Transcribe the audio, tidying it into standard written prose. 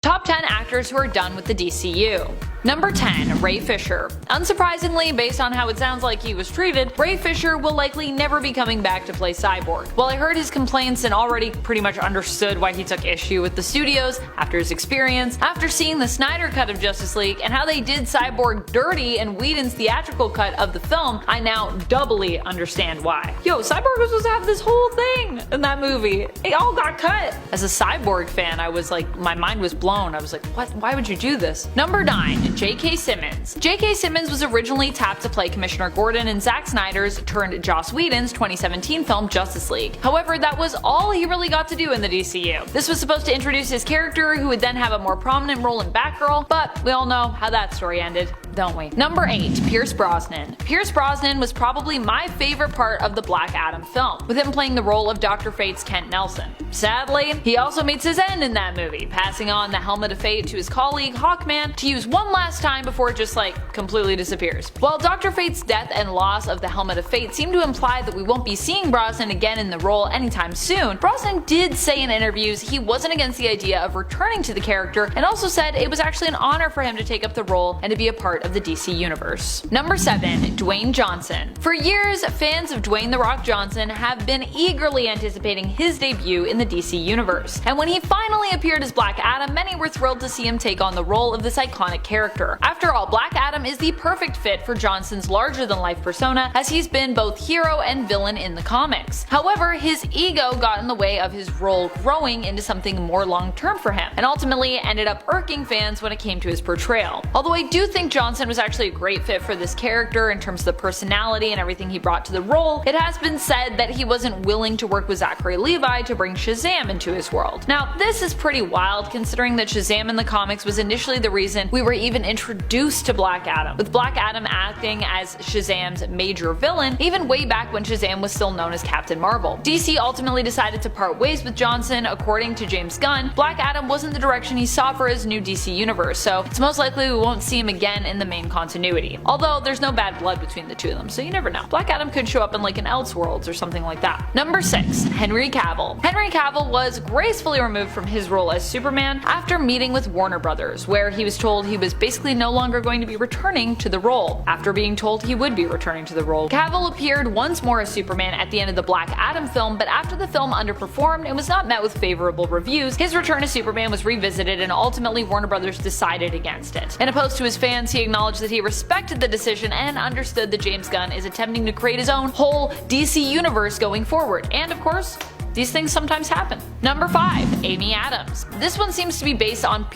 Top 10 actors who are done with the DCU. Number 10. Ray Fisher. Unsurprisingly, based on how it sounds like he was treated, Ray Fisher will likely never be coming back to play Cyborg. While I heard his complaints and already pretty much understood why he took issue with the studios after his experience, after seeing the Snyder cut of Justice League and how they did Cyborg dirty in Whedon's theatrical cut of the film, I now doubly understand why. Yo, Cyborg was supposed to have this whole thing in that movie. It all got cut. As a Cyborg fan, I was like, my mind was blown. I was like, what? Why would you do this? Number 9. J.K. Simmons. J.K. Simmons was originally tapped to play Commissioner Gordon in Zack Snyder's turned Joss Whedon's 2017 film Justice League. However, that was all he really got to do in the DCU. This was supposed to introduce his character, who would then have a more prominent role in Batgirl, but we all know how that story ended, don't we? Number 8. Pierce Brosnan. Pierce Brosnan was probably my favorite part of the Black Adam film, with him playing the role of Dr. Fate's Kent Nelson. Sadly, he also meets his end in that movie, passing on the Helmet of Fate to his colleague Hawkman to use one last time before it just completely disappears. While Dr. Fate's death and loss of the Helmet of Fate seem to imply that we won't be seeing Brosnan again in the role anytime soon, Brosnan did say in interviews he wasn't against the idea of returning to the character, and also said it was actually an honor for him to take up the role and to be a part of the DC universe. Number 7. Dwayne Johnson. For years, fans of Dwayne "The Rock" Johnson have been eagerly anticipating his debut in the DC universe, and when he finally appeared as Black Adam, many were thrilled to see him take on the role of this iconic character. After all, Black Adam is the perfect fit for Johnson's larger-than-life persona, as he's been both hero and villain in the comics. However, his ego got in the way of his role growing into something more long-term for him, and ultimately ended up irking fans when it came to his portrayal. Although I do think Johnson was actually a great fit for this character in terms of the personality and everything he brought to the role, it has been said that he wasn't willing to work with Zachary Levi to bring Shazam into his world. Now, this is pretty wild considering that Shazam in the comics was initially the reason we were even introduced to Black Adam, with Black Adam acting as Shazam's major villain even way back when Shazam was still known as Captain Marvel. DC ultimately decided to part ways with Johnson. According to James Gunn, Black Adam wasn't the direction he saw for his new DC universe, so it's most likely we won't see him again in the main continuity. Although there's no bad blood between the two of them, so you never know. Black Adam could show up in an Elseworlds or something like that. Number 6. Henry Cavill. Henry Cavill was gracefully removed from his role as Superman after meeting with Warner Brothers, where he was told he was basically no longer going to be returning to the role. After being told he would be returning to the role, Cavill appeared once more as Superman at the end of the Black Adam film, but after the film underperformed and was not met with favorable reviews, his return as Superman was revisited, and ultimately Warner Brothers decided against it. In a post to his fans, he acknowledged that he respected the decision and understood that James Gunn is attempting to create his own whole DC universe going forward, and of course, these things sometimes happen. Number 5. Amy Adams. This one seems to be based on